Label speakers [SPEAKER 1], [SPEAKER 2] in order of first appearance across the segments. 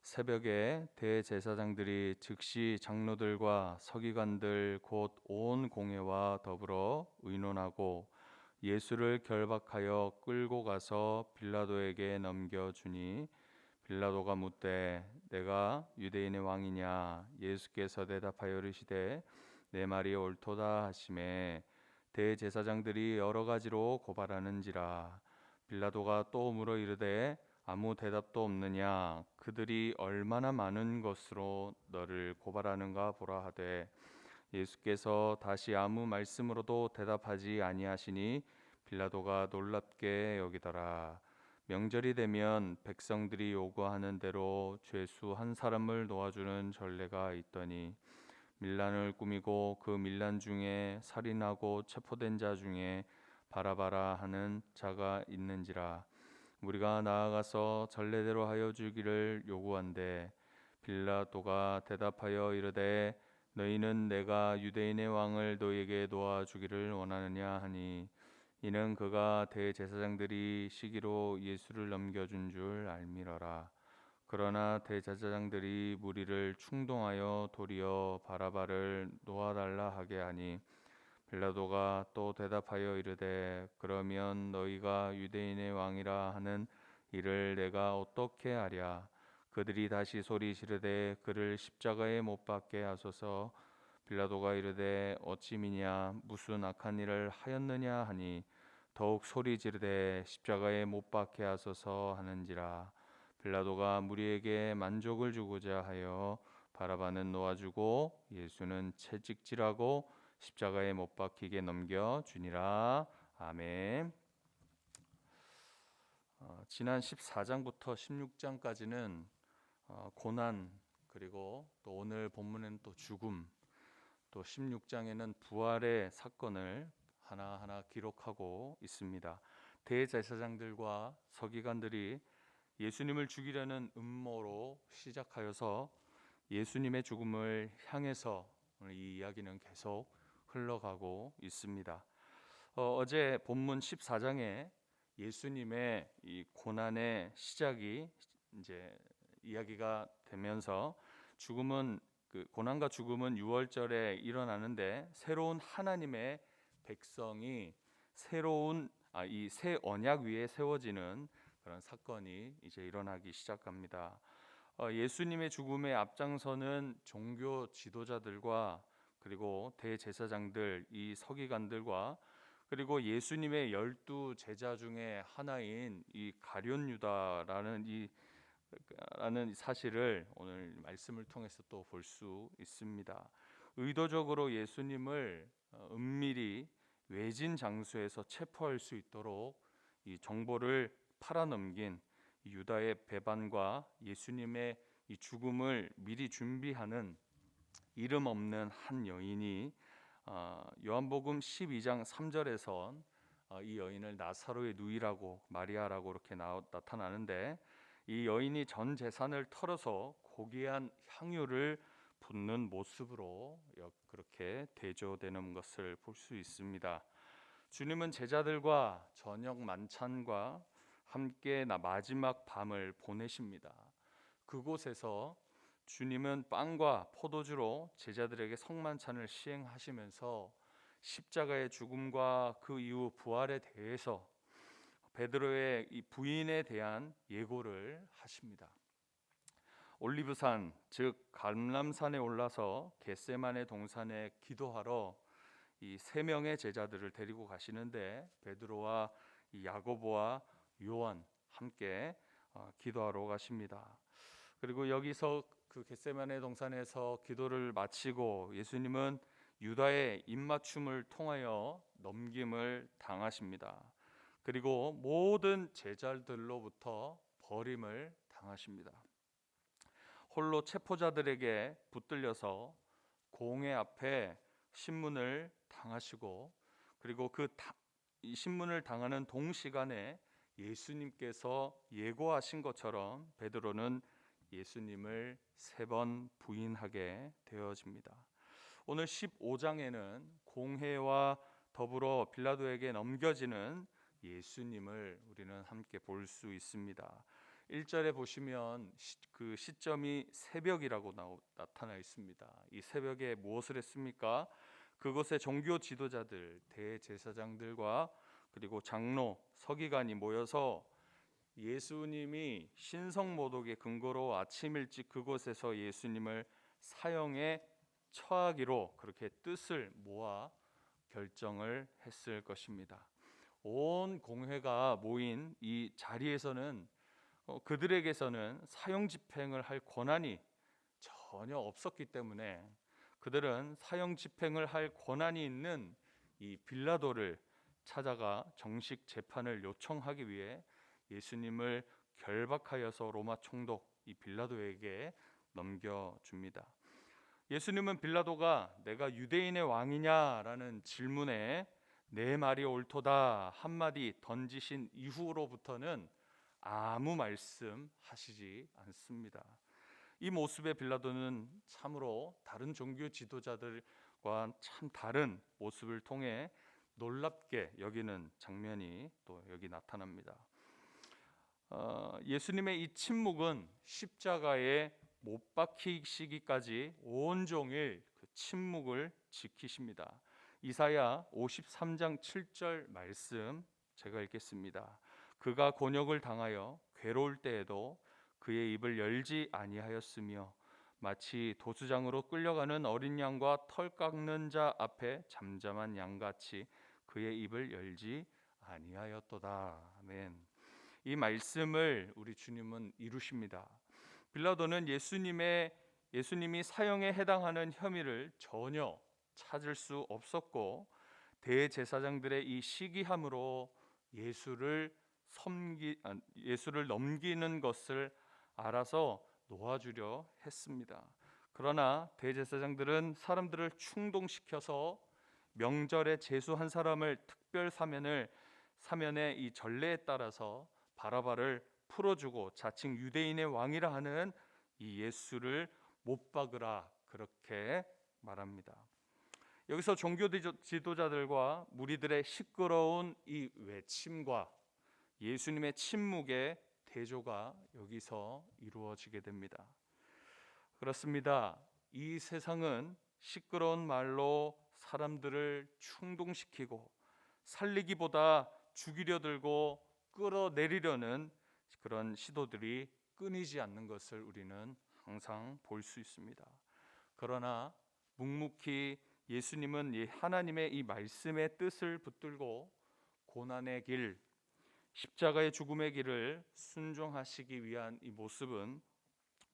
[SPEAKER 1] 새벽에 대제사장들이 즉시 장로들과 서기관들 곧 온 공회와 더불어 의논하고 예수를 결박하여 끌고 가서 빌라도에게 넘겨주니 빌라도가 묻되 내가 유대인의 왕이냐? 예수께서 대답하여 이르시되 내 말이 옳도다 하시매 대제사장들이 여러 가지로 고발하는지라. 빌라도가 또 물어 이르되 아무 대답도 없느냐? 그들이 얼마나 많은 것으로 너를 고발하는가 보라 하되 예수께서 다시 아무 말씀으로도 대답하지 아니하시니 빌라도가 놀랍게 여기더라. 명절이 되면 백성들이 요구하는 대로 죄수 한 사람을 놓아주는 전례가 있더니 밀란을 꾸미고 그 밀란 중에 살인하고 체포된 자 중에 바라바라 하는 자가 있는지라. 우리가 나아가서 전례대로 하여 주기를 요구한대 빌라도가 대답하여 이르되 너희는 내가 유대인의 왕을 너희에게 놓아주기를 원하느냐 하니 이는 그가 대제사장들이 시기로 예수를 넘겨준 줄 알미러라. 그러나 대제사장들이 무리를 충동하여 도리어 바라바를 놓아달라 하게 하니 빌라도가 또 대답하여 이르되 그러면 너희가 유대인의 왕이라 하는 이를 내가 어떻게 하랴? 그들이 다시 소리 지르되 그를 십자가에 못 박게 하소서. 빌라도가 이르되 어찌 미냐 무슨 악한 일을 하였느냐 하니 더욱 소리 지르되 십자가에 못 박게 하소서 하는지라. 빌라도가 무리에게 만족을 주고자 하여 바라바는 놓아주고 예수는 채찍질하고 십자가에 못 박히게 넘겨주니라. 아멘. 지난 14장부터 16장까지는 고난, 그리고 또 오늘 본문에는 또 죽음, 또 16장에는 부활의 사건을 하나하나 기록하고 있습니다. 대제사장들과 서기관들이 예수님을 죽이려는 음모로 시작하여서 예수님의 죽음을 향해서 오늘 이 이야기는 계속 흘러가고 있습니다. 어제 본문 14장에 예수님의 이 고난의 시작이 이제 이야기가 되면서 죽음은 고난과 죽음은 유월절에 일어나는데 새로운 하나님의 백성이 새로운 이 새 언약 위에 세워지는 그런 사건이 이제 일어나기 시작합니다. 예수님의 죽음에 앞장서는 종교 지도자들과 그리고 대제사장들, 이 서기관들과 그리고 예수님의 12 제자 중에 하나인 이 가룟 유다라는 라는 사실을 오늘 말씀을 통해서 또 볼 수 있습니다. 의도적으로 예수님을 은밀히 외진 장소에서 체포할 수 있도록 이 정보를 팔아넘긴 유다의 배반과 예수님의 이 죽음을 미리 준비하는 이름 없는 한 여인이 요한복음 12장 3절에선 이 여인을 나사로의 누이라고 마리아라고 이렇게 나타나는데 이 여인이 전 재산을 털어서 고귀한 향유를 붓는 모습으로 그렇게 대조되는 것을 볼 수 있습니다. 주님은 제자들과 저녁 만찬과 함께 마지막 밤을 보내십니다. 그곳에서 주님은 빵과 포도주로 제자들에게 성만찬을 시행하시면서 십자가의 죽음과 그 이후 부활에 대해서 베드로의 이 부인에 대한 예고를 하십니다. 올리브산 즉 감람산에 올라서 겟세마네 동산에 기도하러 이 세 명의 제자들을 데리고 가시는데 베드로와 이 야고보와 요한 함께 기도하러 가십니다. 그리고 여기서 그 겟세마네 동산에서 기도를 마치고 예수님은 유다의 입맞춤을 통하여 넘김을 당하십니다. 그리고 모든 제자들로부터 버림을 당하십니다. 홀로 체포자들에게 붙들려서 공회 앞에 신문을 당하시고 그리고 이 신문을 당하는 동시간에 예수님께서 예고하신 것처럼 베드로는 예수님을 3번 부인하게 되어집니다. 오늘 15장에는 공회와 더불어 빌라도에게 넘겨지는 예수님을 우리는 함께 볼 수 있습니다. 1절에 보시면 그 시점이 새벽이라고 나타나 있습니다. 이 새벽에 무엇을 했습니까? 그곳에 종교 지도자들, 대제사장들과 그리고 장로, 서기관이 모여서 예수님이 신성모독의 근거로 아침 일찍 그곳에서 예수님을 사형에 처하기로 그렇게 뜻을 모아 결정을 했을 것입니다. 온 공회가 모인 이 자리에서는 그들에게서는 사형 집행을 할 권한이 전혀 없었기 때문에 그들은 사형 집행을 할 권한이 있는 이 빌라도를 찾아가 정식 재판을 요청하기 위해 예수님을 결박하여서 로마 총독 이 빌라도에게 넘겨줍니다. 예수님은 빌라도가 내가 유대인의 왕이냐라는 질문에 내 말이 옳도다 한마디 던지신 이후로부터는 아무 말씀하시지 않습니다. 이 모습의 빌라도는 참으로 다른 종교 지도자들과 참 다른 모습을 통해 놀랍게 여기는 장면이 또 여기 나타납니다. 예수님의 이 침묵은 십자가에 못 박히시기까지 온종일 그 침묵을 지키십니다. 이사야 53장 7절 말씀 제가 읽겠습니다. 그가 곤욕을 당하여 괴로울 때에도 그의 입을 열지 아니하였으며 마치 도수장으로 끌려가는 어린 양과 털 깎는 자 앞에 잠잠한 양같이 그의 입을 열지 아니하였도다. 아멘. 이 말씀을 우리 주님은 이루십니다. 빌라도는 예수님이 사형에 해당하는 혐의를 전혀 찾을 수 없었고 대제사장들의 이 시기함으로 예수를 넘기는 것을 알아서 놓아주려 했습니다. 그러나 대제사장들은 사람들을 충동시켜서 명절에 제수 한 사람을 특별 사면의 이 전례에 따라서 바라바를 풀어주고 자칭 유대인의 왕이라 하는 이 예수를 못 박으라 그렇게 말합니다. 여기서 종교 지도자들과 무리들의 시끄러운 이 외침과 예수님의 침묵의 대조가 여기서 이루어지게 됩니다. 그렇습니다. 이 세상은 시끄러운 말로 사람들을 충동시키고 살리기보다 죽이려 들고 끌어내리려는 그런 시도들이 끊이지 않는 것을 우리는 항상 볼 수 있습니다. 그러나 묵묵히 예수님은 이 하나님의 이 말씀의 뜻을 붙들고 고난의 길, 십자가의 죽음의 길을 순종하시기 위한 이 모습은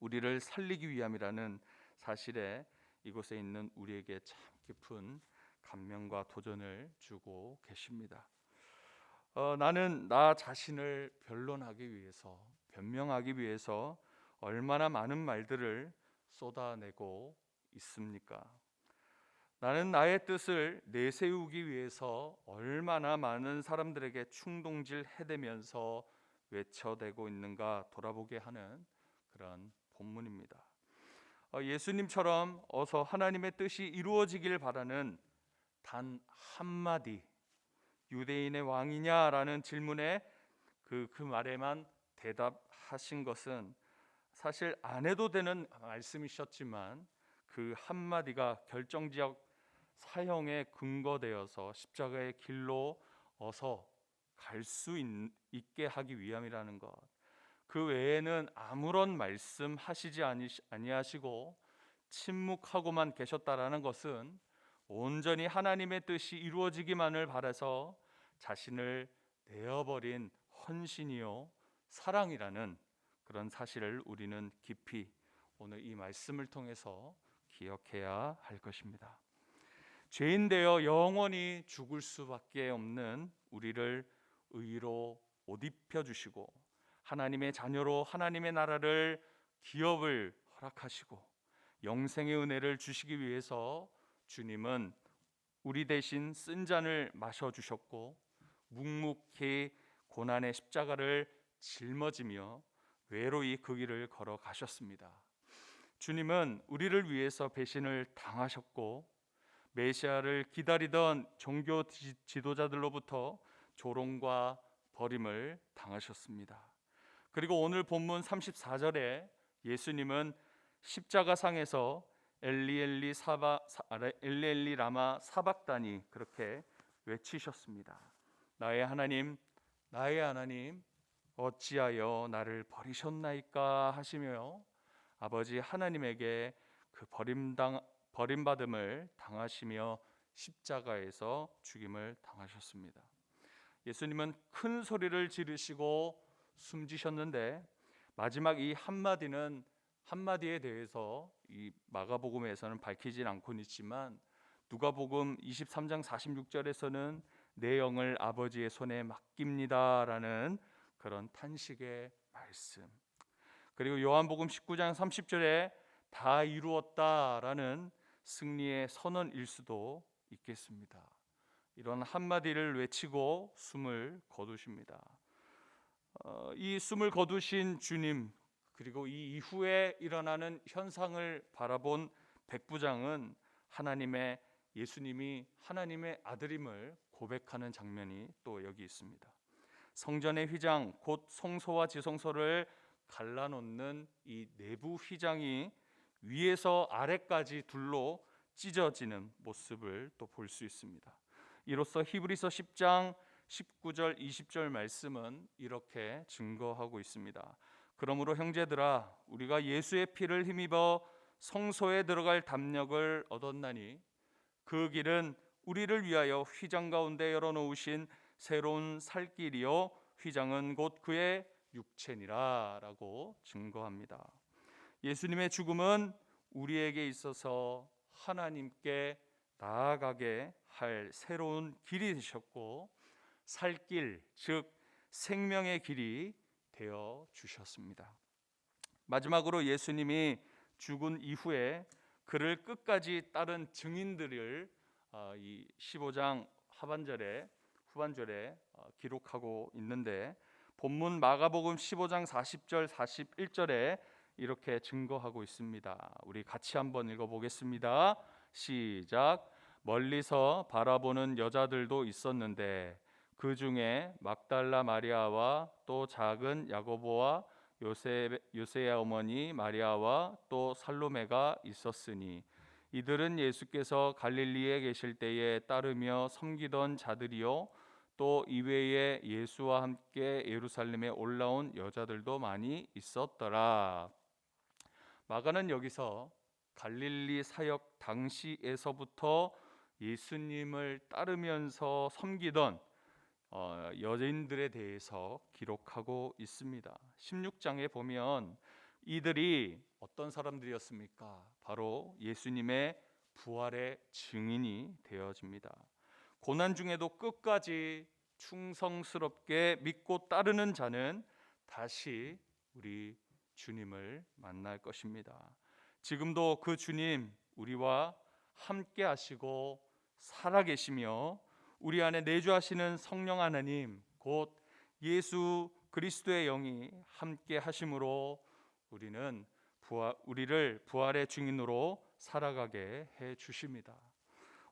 [SPEAKER 1] 우리를 살리기 위함이라는 사실에 이곳에 있는 우리에게 참 깊은 감명과 도전을 주고 계십니다. 나는 나 자신을 변론하기 위해서, 변명하기 위해서 얼마나 많은 말들을 쏟아내고 있습니까? 나는 나의 뜻을 내세우기 위해서 얼마나 많은 사람들에게 충동질 해대면서 외쳐대고 있는가 돌아보게 하는 그런 본문입니다. 예수님처럼 어서 하나님의 뜻이 이루어지길 바라는 단 한마디 유대인의 왕이냐라는 질문에 그 말에만 대답하신 것은 사실 안 해도 되는 말씀이셨지만 그 한마디가 결정적 사형의 근거되어서 십자가의 길로 어서 갈 수 있게 하기 위함이라는 것. 그 외에는 아무런 말씀하시지 아니하시고 침묵하고만 계셨다라는 것은 온전히 하나님의 뜻이 이루어지기만을 바라서 자신을 내어버린 헌신이요 사랑이라는 그런 사실을 우리는 깊이 오늘 이 말씀을 통해서 기억해야 할 것입니다. 죄인 되어 영원히 죽을 수밖에 없는 우리를 의로 옷 입혀 주시고 하나님의 자녀로 하나님의 나라를 기업을 허락하시고 영생의 은혜를 주시기 위해서 주님은 우리 대신 쓴 잔을 마셔 주셨고 묵묵히 고난의 십자가를 짊어지며 외로이 그 길을 걸어가셨습니다. 주님은 우리를 위해서 배신을 당하셨고 메시아를 기다리던 종교 지도자들로부터 조롱과 버림을 당하셨습니다. 그리고 오늘 본문 34절에 예수님은 십자가상에서 엘리 엘리 라마 사박다니 그렇게 외치셨습니다. 나의 하나님, 나의 하나님, 어찌하여 나를 버리셨나이까 하시며 아버지 하나님에게 그 버림받음을 당하시며 십자가에서 죽임을 당하셨습니다. 예수님은 큰 소리를 지르시고 숨지셨는데 마지막 이 한마디에 대해서 이 마가복음에서는 밝히진 않고 있지만 누가복음 23장 46절에서는 내 영을 아버지의 손에 맡깁니다라는 그런 탄식의 말씀, 그리고 요한복음 19장 30절에 다 이루었다라는 승리의 선언일 수도 있겠습니다. 이런 한마디를 외치고 숨을 거두십니다. 이 숨을 거두신 주님, 그리고 이 이후에 일어나는 현상을 바라본 백부장은 예수님이 하나님의 아들임을 고백하는 장면이 또 여기 있습니다. 성전의 휘장, 곧 성소와 지성소를 갈라놓는 이 내부 휘장이 위에서 아래까지 둘로 찢어지는 모습을 또 볼 수 있습니다. 이로써 히브리서 10장 19절 20절 말씀은 이렇게 증거하고 있습니다. 그러므로 형제들아, 우리가 예수의 피를 힘입어 성소에 들어갈 담력을 얻었나니 그 길은 우리를 위하여 휘장 가운데 열어놓으신 새로운 살 길이요 휘장은 곧 그의 육체니라 라고 증거합니다. 예수님의 죽음은 우리에게 있어서 하나님께 나아가게 할 새로운 길이 되셨고 살 길, 즉 생명의 길이 되어 주셨습니다. 마지막으로 예수님이 죽은 이후에 그를 끝까지 따른 증인들을 이 15장 후반절에 기록하고 있는데 본문 마가복음 15장 40절 41절에 이렇게 증거하고 있습니다. 우리 같이 한번 읽어보겠습니다. 시작. 멀리서 바라보는 여자들도 있었는데 그 중에 막달라 마리아와 또 작은 야고보와 요새의 어머니 마리아와 또 살로메가 있었으니 이들은 예수께서 갈릴리에 계실 때에 따르며 섬기던 자들이요 또 이외에 예수와 함께 예루살렘에 올라온 여자들도 많이 있었더라. 마가는 여기서 갈릴리 사역 당시에서부터 예수님을 따르면서 섬기던 여인들에 대해서 기록하고 있습니다. 16장에 보면 이들이 어떤 사람들이었습니까? 바로 예수님의 부활의 증인이 되어집니다. 고난 중에도 끝까지 충성스럽게 믿고 따르는 자는 다시 우리 주님을 만날 것입니다. 지금도 그 주님 우리와 함께 하시고 살아계시며 우리 안에 내주하시는 성령 하나님 곧 예수 그리스도의 영이 함께 하심으로 우리를 부활의 증인으로 살아가게 해 주십니다.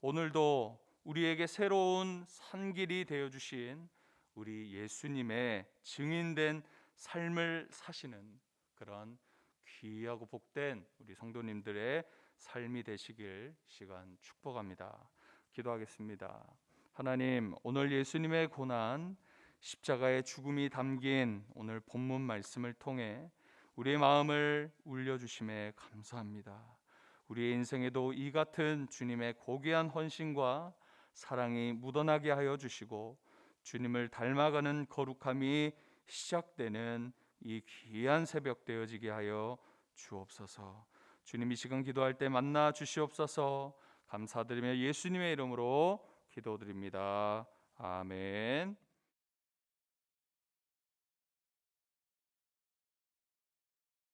[SPEAKER 1] 오늘도 우리에게 새로운 산길이 되어 주신 우리 예수님의 증인된 삶을 사시는 그런 귀하고 복된 우리 성도님들의 삶이 되시길 시간 축복합니다. 기도하겠습니다. 하나님, 오늘 예수님의 고난, 십자가의 죽음이 담긴 오늘 본문 말씀을 통해 우리의 마음을 울려주심에 감사합니다. 우리의 인생에도 이 같은 주님의 고귀한 헌신과 사랑이 묻어나게 하여 주시고 주님을 닮아가는 거룩함이 시작되는 이 귀한 새벽 되어지게 하여 주옵소서. 주님 이 시간 기도할 때 만나 주시옵소서. 감사드리며 예수님의 이름으로 기도드립니다. 아멘.